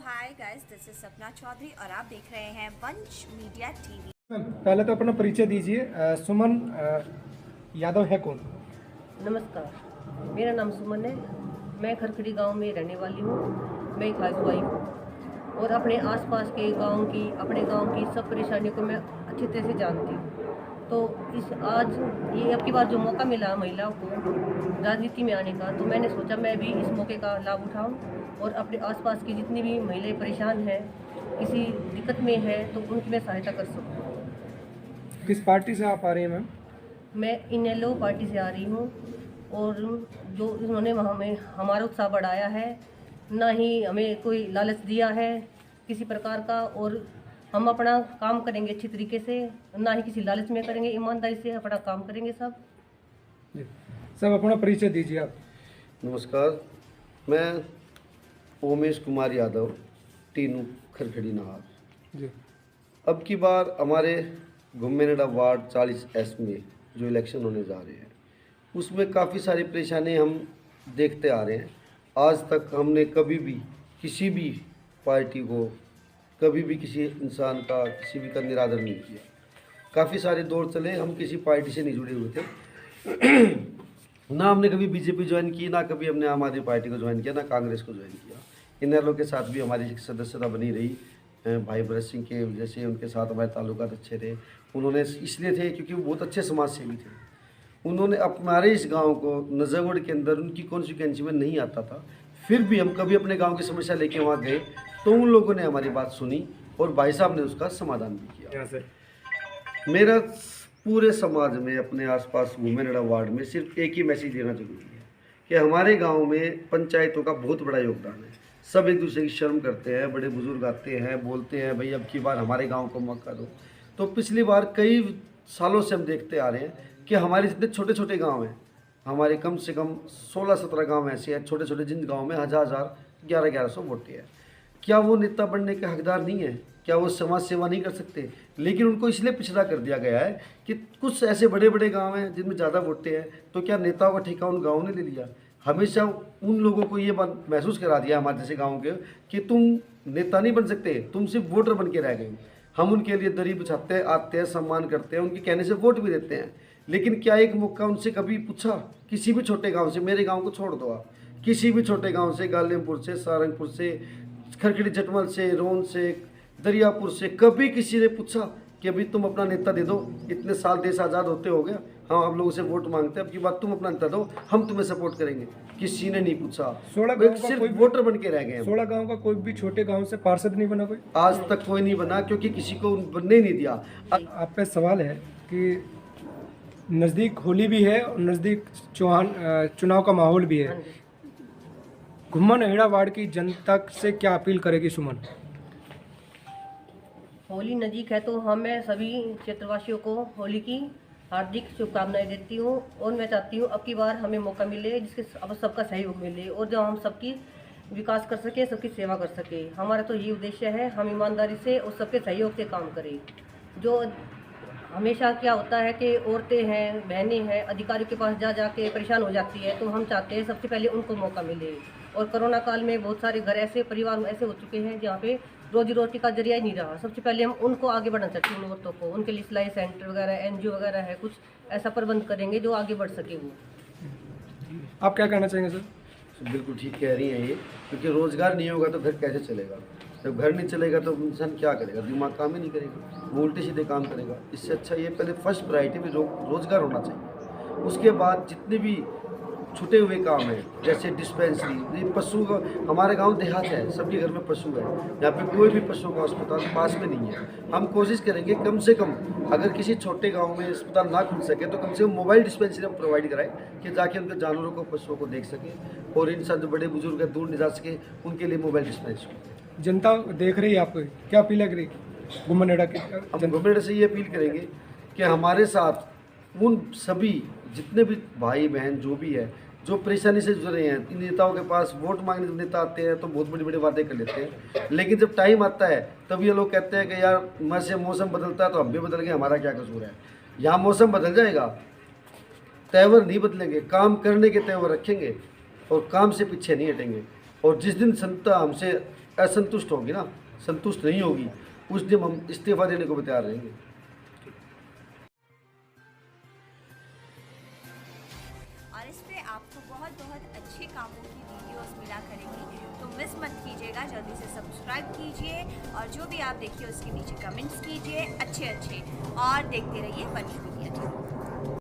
Hi guys, this is Sapna Chaudhary और आप देख रहे हैं वंश मीडिया टीवी। पहले तो अपना परिचय दीजिए। सुमन यादव है कौन? नमस्कार, मेरा नाम सुमन है। मैं खरखड़ी गांव में रहने वाली हूँ। मैं एक हाउसवाइफ हूँ और अपने आसपास के गांव की, अपने गांव की सब परेशानियों को मैं अच्छी तरह से जानती हूँ। तो आज ये अब की बार जो मौका मिला महिलाओं को राजनीति में आने का, तो मैंने सोचा मैं भी इस मौके का लाभ उठाऊँ और अपने आसपास की जितनी भी महिलाएं परेशान हैं, किसी दिक्कत में है, तो उनकी मैं सहायता कर सकूँ। किस पार्टी से आप आ रही हैं मैम? मैं इनेलो पार्टी से आ रही हूँ और जो उन्होंने हमें हमारा उत्साह बढ़ाया है, ना ही हमें कोई लालच दिया है किसी प्रकार का, और हम अपना काम करेंगे अच्छी तरीके से, ना ही किसी लालच में करेंगे, ईमानदारी से अपना काम करेंगे सब। जी सब अपना परिचय दीजिए आप। नमस्कार, मैं ओमेश कुमार यादव, टीनू खरखड़ी नहार। जी अब की बार हमारे घुम्मेनडा वार्ड 40S में जो इलेक्शन होने जा रहे हैं, उसमें काफ़ी सारी परेशानी हम देखते आ रहे हैं। आज तक हमने कभी भी किसी भी पार्टी को, कभी भी किसी इंसान का, किसी भी का निरादर नहीं किया। काफ़ी सारे दौर चले, हम किसी पार्टी से नहीं जुड़े हुए थे। ना हमने कभी बीजेपी ज्वाइन की, ना कभी हमने आम आदमी पार्टी को ज्वाइन किया, ना कांग्रेस को ज्वाइन किया। इनेलो के साथ भी हमारी सदस्यता बनी रही। भाई भरत सिंह के वजह से उनके साथ हमारे ताल्लुकात अच्छे थे। उन्होंने इसलिए थे क्योंकि वो बहुत अच्छे समाज सेवी थे। उन्होंने हमारे इस गांव को, नजरगढ़ के अंदर उनकी कॉन्स्टिट्यूएंसी में नहीं आता था, फिर भी हम कभी अपने गांव की समस्या लेके वहाँ गए तो उन लोगों ने हमारी बात सुनी और भाई साहब ने उसका समाधान भी किया। यहाँ से मेरा पूरे समाज में, अपने आसपास घुम्मेनडा वार्ड में सिर्फ एक ही मैसेज देना जरूरी है कि हमारे गांव में पंचायतों का बहुत बड़ा योगदान है। सब एक दूसरे की शर्म करते हैं, बड़े बुजुर्ग आते हैं, बोलते हैं भाई अब की बार हमारे गांव को मौका दो। तो पिछली बार कई सालों से हम देखते आ रहे हैं कि हमारे जितने छोटे छोटे गांव हैं, हमारे कम से कम 16-17 गांव ऐसे हैं छोटे छोटे, जिन गाँव में 1000-1000, 1100-1100 वोटें हैं। क्या वो नेता बनने के हकदार नहीं है? क्या वो समाज सेवा नहीं कर सकते? लेकिन उनको इसलिए पिछड़ा कर दिया गया है कि कुछ ऐसे बड़े बड़े गांव हैं जिनमें ज़्यादा वोटें हैं, तो क्या नेताओं का ठेका उन गाँव ने ले लिया? हमेशा उन लोगों को ये बात महसूस करा दिया हमारे जैसे गाँव के कि तुम नेता नहीं बन सकते, तुम सिर्फ वोटर बन के रह गए। हम उनके लिए दरी बिछाते हैं, आते हैं, सम्मान करते हैं, उनके कहने से वोट भी देते हैं। लेकिन क्या एक मौका उनसे कभी पूछा? किसी भी छोटे गाँव से, मेरे गाँव को छोड़ दो आप, किसी भी छोटे गाँव से, गालिमपुर से, सारंगपुर से, खरखड़ी जटमल से, रोन से, दरियापुर से, कभी किसी ने पूछा कि अभी तुम अपना नेता दे दो, इतने साल देश आज़ाद होते हो गया, हाँ आप लोगों से वोट मांगते हैं, अब की बात तुम अपना नेता दो, हम तुम्हें सपोर्ट करेंगे? किसी ने नहीं पूछा। 16 गाँव का सिर्फ कोई वोटर बन के रह गए हैं। 16 गाँव का कोई भी छोटे गाँव से पार्षद नहीं बना कोई? आज तक कोई नहीं बना, क्योंकि किसी को बनने ही नहीं दिया। आप पे सवाल है कि नज़दीक होली भी है और नज़दीक चुनाव का माहौल भी है। घुम्मेनडा वार्ड की जनता से क्या अपील करेगी सुमन? होली नज़दीक है तो मैं सभी क्षेत्रवासियों को होली की हार्दिक शुभकामनाएं देती हूँ और मैं चाहती हूँ अब की बार हमें मौका मिले जिसके अब सबका सहयोग मिले और जो हम सबकी विकास कर सके, सबकी सेवा कर सके। हमारा तो ये उद्देश्य है, हम ईमानदारी से और सबके सहयोग से काम करें। जो हमेशा क्या होता है कि औरतें हैं, बहनें हैं, अधिकारियों के पास जा के परेशान हो जाती है, तो हम चाहते हैं सबसे पहले उनको मौका मिले। और कोरोना काल में बहुत सारे घर ऐसे, परिवार ऐसे हो चुके हैं जहाँ पे रोजी रोटी का जरिया ही नहीं रहा। सबसे पहले हम उनको आगे बढ़ना चाहते हैं, उन औरतों को, उनके लिए सिलाई सेंटर वगैरह, NGO वगैरह है, कुछ ऐसा प्रबंध करेंगे जो आगे बढ़ सके वो। आप क्या कहना चाहेंगे सर? बिल्कुल ठीक कह रही हैं ये, क्योंकि रोज़गार नहीं होगा तो घर कैसे चलेगा? जब घर नहीं चलेगा तो इंसान क्या करेगा? दिमाग काम ही नहीं करेगा, वो उल्टे सीधे काम करेगा। इससे अच्छा ये पहले फर्स्ट प्रायोरिटी में रोज़गार होना चाहिए। उसके बाद जितने भी छूटे हुए काम हैं, जैसे डिस्पेंसरी, पशु का, हमारे गांव देहात है, सबके घर में पशु है, यहाँ पे कोई भी पशु का अस्पताल पास में नहीं है। हम कोशिश करेंगे कम से कम, अगर किसी छोटे गांव में अस्पताल ना खुल सके तो कम से कम मोबाइल डिस्पेंसरी हम प्रोवाइड कराएं कि जाके उनके जानवरों को, पशुओं को देख सके, और इंसान जो बड़े बुजुर्ग हैं दूर नहीं जा सके, उनके लिए मोबाइल डिस्पेंसरी। जनता देख रही है आपको, क्या अपील करेगी घुम्मेनडा की? हम घुम्मेनडा से ये अपील करेंगे कि हमारे साथ उन सभी जितने भी भाई बहन जो भी है, जो परेशानी से जुड़ रहे हैं, इन नेताओं के पास वोट मांगने जब नेता आते हैं तो बहुत बड़ी बड़ी बातें कर लेते हैं, लेकिन जब टाइम आता है तब ये लोग कहते हैं कि यार वैसे मौसम बदलता है तो हम भी बदल गए, हमारा क्या कसूर है? यहाँ मौसम बदल जाएगा, तेवर नहीं बदलेंगे, काम करने के तेवर रखेंगे और काम से पीछे नहीं हटेंगे। और जिस दिन जनता हमसे असंतुष्ट होगी ना, संतुष्ट नहीं होगी, उस दिन हम इस्तीफा देने को भी तैयार रहेंगे। और इस पे आपको बहुत बहुत अच्छे कामों की वीडियोस मिला करेंगी, तो मिस मत कीजिएगा, जल्दी से सब्सक्राइब कीजिए और जो भी आप देखिए उसके नीचे कमेंट्स कीजिए अच्छे और देखते रहिए वंश मीडिया टीवी।